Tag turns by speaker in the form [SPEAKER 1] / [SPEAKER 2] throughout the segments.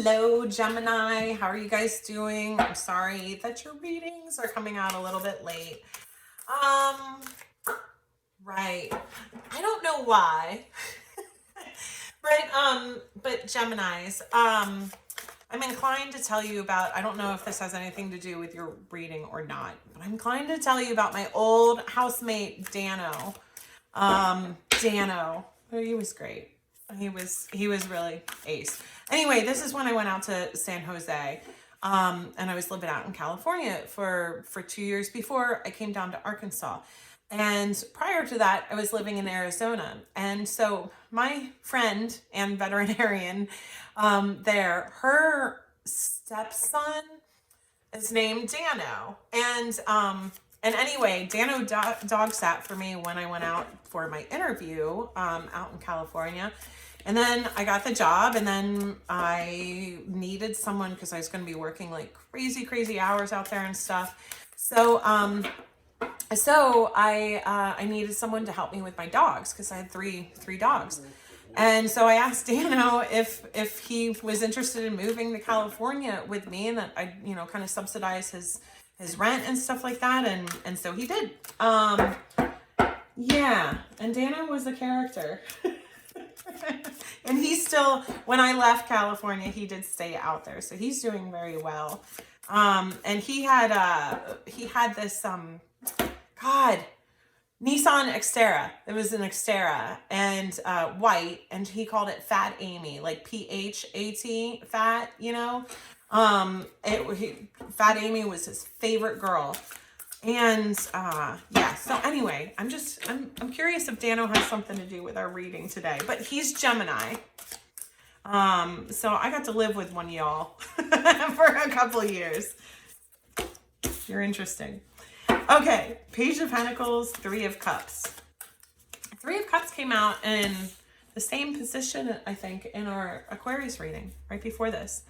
[SPEAKER 1] Hello, Gemini. How are you guys doing? I'm sorry that your readings are coming out a little bit late. Right. I don't know why. But Geminis, I'm inclined to tell you about, I don't know if this has anything to do with your reading or not, but I'm inclined to tell you about my old housemate, Dano. Dano, he was great. He was really ace. Anyway, this is when I went out to San Jose, and I was living out in California for 2 years before I came down to Arkansas. And prior to that, I was living in Arizona. And so my friend and veterinarian her stepson is named Dano. And anyway, Dano dog sat for me when I went out for my interview out in California. And then I got the job, and then I needed someone because I was going to be working like crazy hours out there and stuff. So I needed someone to help me with my dogs because I had three dogs. And so I asked Dano if he was interested in moving to California with me, and that I, kind of subsidize his rent and stuff like that. And so he did. Yeah. And Dano was a character. And he's still, when I left California, he did stay out there. So he's doing very well. And he had this, Nissan Xterra. It was an Xterra and white, and he called it Fat Amy, like PHAT, fat, Fat Amy was his favorite girl. And yeah, so anyway, I'm curious if Dano has something to do with our reading today, but he's Gemini. So I got to live with one of y'all for a couple years. You're interesting. Okay, Page of Pentacles, Three of Cups. Three of Cups came out in the same position, I think, in our Aquarius reading right before this.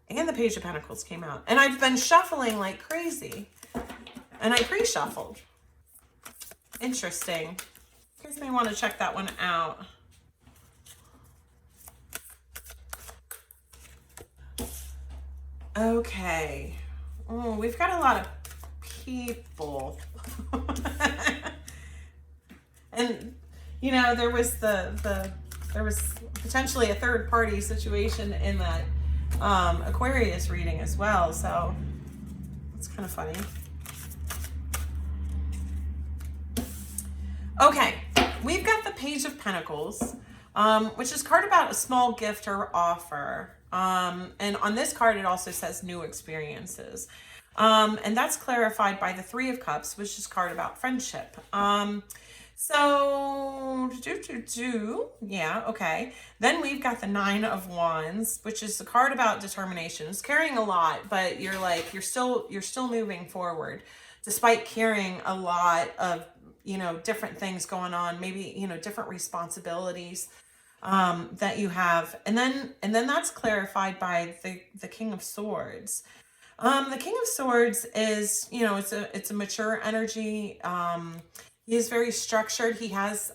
[SPEAKER 1] And the Page of Pentacles came out. And I've been shuffling like crazy. And I pre-shuffled. Interesting. You guys may want to check that one out. Okay. Oh, we've got a lot of people. And there was there was potentially a third party situation in that Aquarius reading as well, so it's kind of funny. Okay, we've got the Page of Pentacles, which is a card about a small gift or offer. And on this card, it also says new experiences. And that's clarified by the Three of Cups, which is a card about friendship. Yeah, okay. Then we've got the Nine of Wands, which is a card about determination. It's carrying a lot, but you're still moving forward, despite carrying a lot of, different things going on, maybe, different responsibilities that you have. And then that's clarified by the King of Swords. The King of Swords is, it's a mature energy. He is very structured. He has,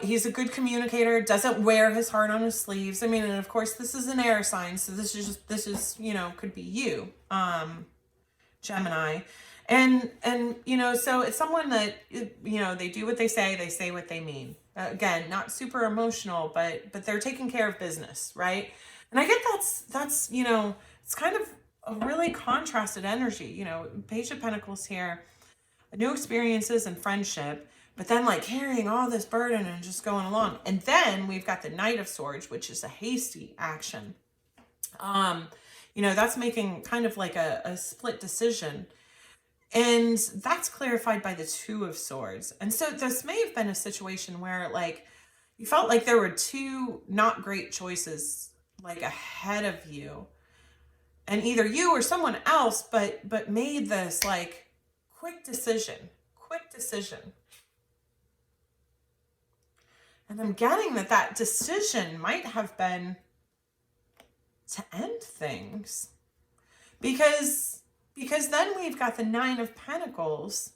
[SPEAKER 1] he's a good communicator, doesn't wear his heart on his sleeves. I mean, and of course this is an air sign. So this is, could be you, Gemini. And, so it's someone that, they do what they say what they mean. Again, not super emotional, but they're taking care of business, right? And I get that's, it's kind of a really contrasted energy, Page of Pentacles here, new experiences and friendship, but then like carrying all this burden and just going along. And then we've got the Knight of Swords, which is a hasty action. That's making kind of like a split decision. And that's clarified by the Two of Swords. And so this may have been a situation where like you felt like there were two not great choices like ahead of you. And either you or someone else, but made this like quick decision. And I'm getting that decision might have been to end things. Because then we've got the Nine of Pentacles.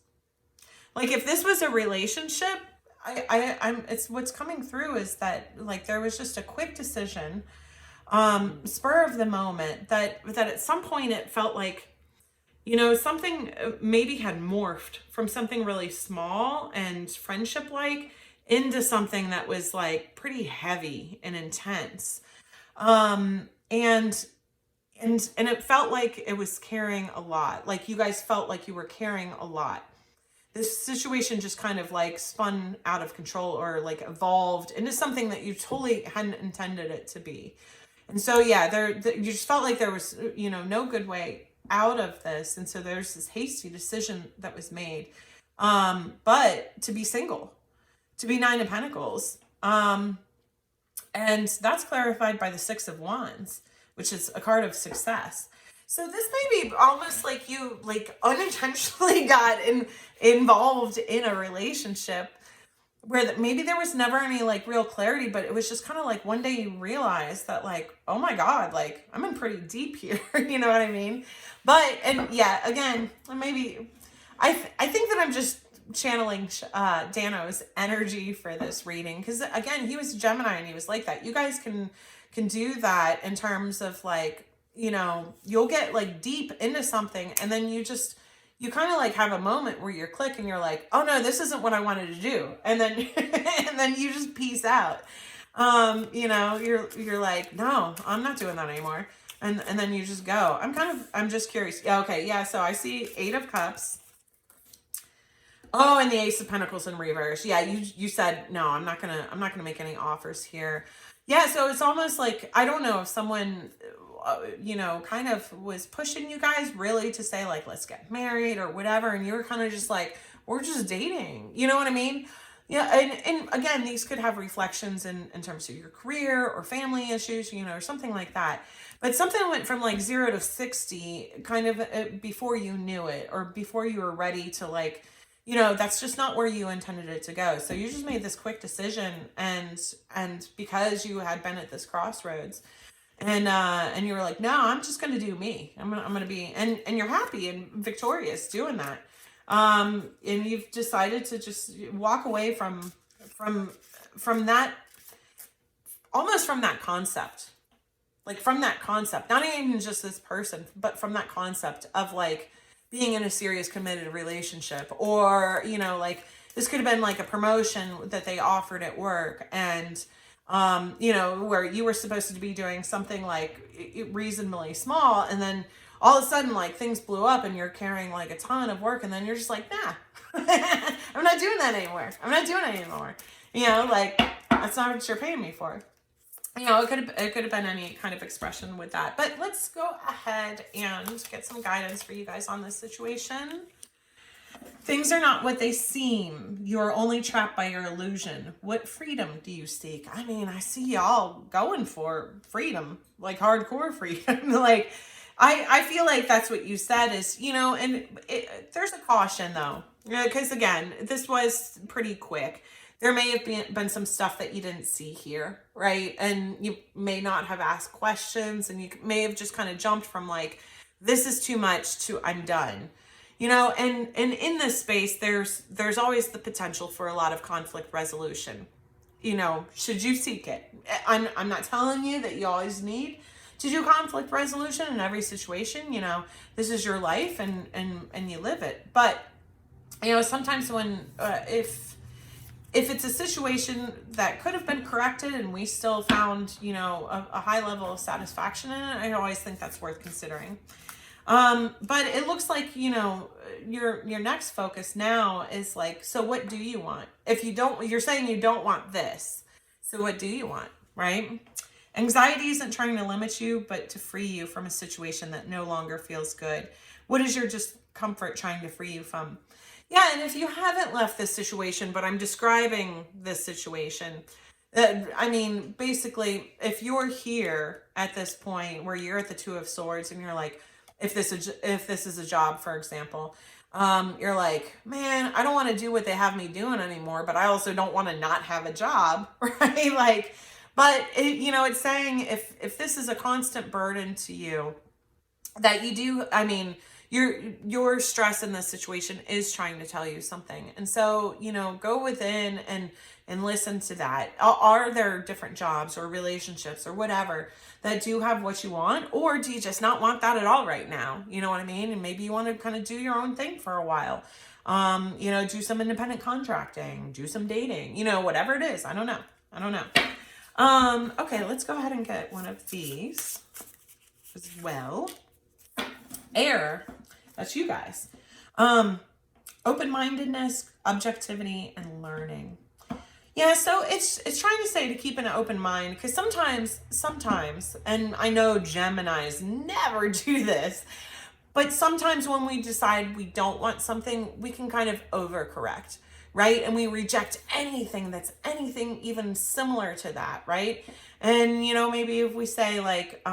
[SPEAKER 1] Like if this was a relationship, it's what's coming through is that like there was just a quick decision. spur of the moment, that at some point it felt like, something maybe had morphed from something really small and friendship like into something that was like pretty heavy and intense. And it felt like it was carrying a lot. Like you guys felt like you were carrying a lot. This situation just kind of like spun out of control, or like evolved into something that you totally hadn't intended it to be. And so, yeah, you just felt like there was, no good way out of this. And so there's this hasty decision that was made. But to be single, to be 9 of Pentacles. And that's clarified by the 6 of Wands, which is a card of success. So this may be almost like you like unintentionally got involved in a relationship where maybe there was never any like real clarity, but it was just kind of like one day you realized that like, oh my God, like I'm in pretty deep here. You know what I mean? But, and yeah, again, maybe I think that I'm just channeling Dano's energy for this reading, because again, he was a Gemini and he was like that. You guys can do that in terms of like, you'll get like deep into something and then you kind of like have a moment where you're click and you're like, oh no, this isn't what I wanted to do. And then, and then you just peace out. You're like, no, I'm not doing that anymore. And then you just go. I'm just curious. Yeah. Okay. Yeah. So I see 8 of Cups. Oh, and the Ace of Pentacles in reverse. Yeah. You said, no, I'm not gonna make any offers here. Yeah. So it's almost like, I don't know if someone, kind of was pushing you guys really to say like, let's get married or whatever. And you were kind of just like, we're just dating. You know what I mean? Yeah. And again, these could have reflections in terms of your career or family issues, or something like that. But something went from like 0 to 60 kind of before you knew it, or before you were ready to like, that's just not where you intended it to go. So you just made this quick decision, and because you had been at this crossroads, and you were like, no, I'm just going to do me. I'm going to be, and you're happy and victorious doing that. And you've decided to just walk away from that, almost from that concept, like from that concept, not even just this person, but from that concept of like being in a serious committed relationship, or, like this could have been like a promotion that they offered at work, and where you were supposed to be doing something like reasonably small, and then all of a sudden like things blew up and you're carrying like a ton of work, and then you're just like, nah, I'm not doing that anymore. I'm not doing it anymore. Like that's not what you're paying me for. It could have been any kind of expression with that. But let's go ahead and get some guidance for you guys on this situation. Things are not what they seem. You're only trapped by your illusion. What freedom do you seek? I mean, I see y'all going for freedom, like hardcore freedom. Like, I feel like that's what you said is, and there's a caution though, because again, this was pretty quick. There may have been some stuff that you didn't see here, right? And you may not have asked questions, and you may have just kind of jumped from like, this is too much to I'm done. And in this space, there's always the potential for a lot of conflict resolution, should you seek it. I'm not telling you that you always need to do conflict resolution in every situation. This is your life and you live it. But, sometimes when, if it's a situation that could have been corrected and we still found, a high level of satisfaction in it, I always think that's worth considering. But it looks like, your next focus now is like, so what do you want? If you don't, you're saying you don't want this. So what do you want, right? Anxiety isn't trying to limit you, but to free you from a situation that no longer feels good. What is your discomfort trying to free you from? Yeah, and if you haven't left this situation, but I'm describing this situation, basically, if you're here at this point where you're at the 2 of Swords and you're like, if this is a job, for example, you're like, man, I don't want to do what they have me doing anymore, but I also don't want to not have a job, right? Like, but it's saying if this is a constant burden to you, that you do, your stress in this situation is trying to tell you something. And so, you know, go within and listen to that. Are there different jobs or relationships or whatever that do have what you want, or do you just not want that at all right now? You know what I mean? And maybe you want to kind of do your own thing for a while. You know, do some independent contracting, do some dating, you know, whatever it is. I don't know. Okay, let's go ahead and get one of these as well. Air, that's you guys. Open-mindedness, objectivity, and learning. Yeah, so it's trying to say to keep an open mind, because sometimes, and I know Geminis never do this, but sometimes when we decide we don't want something, we can kind of overcorrect, right? And we reject anything that's anything even similar to that, right? And, you know, maybe if we say like,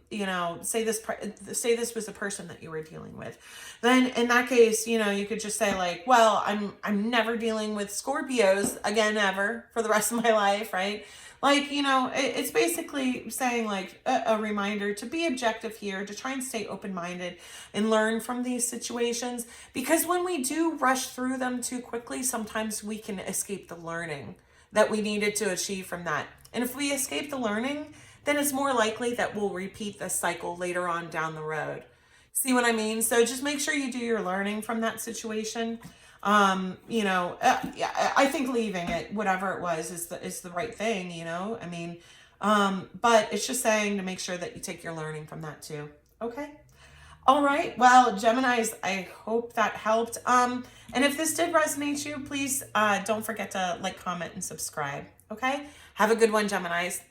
[SPEAKER 1] you know, say this was a person that you were dealing with, then in that case, you know, you could just say like, well, I'm never dealing with Scorpios again, ever, for the rest of my life, right? Like, you know, it's basically saying like a reminder to be objective here, to try and stay open-minded and learn from these situations. Because when we do rush through them too quickly, sometimes we can escape the learning that we needed to achieve from that. And if we escape the learning, then it's more likely that we'll repeat this cycle later on down the road. See what I mean? So just make sure you do your learning from that situation. You know, yeah, I think leaving it, whatever it was, is the right thing, you know? I mean, but it's just saying to make sure that you take your learning from that too. Okay? All right. Well, Geminis, I hope that helped. And if this did resonate you, please don't forget to like, comment, and subscribe. Okay? Have a good one, Geminis.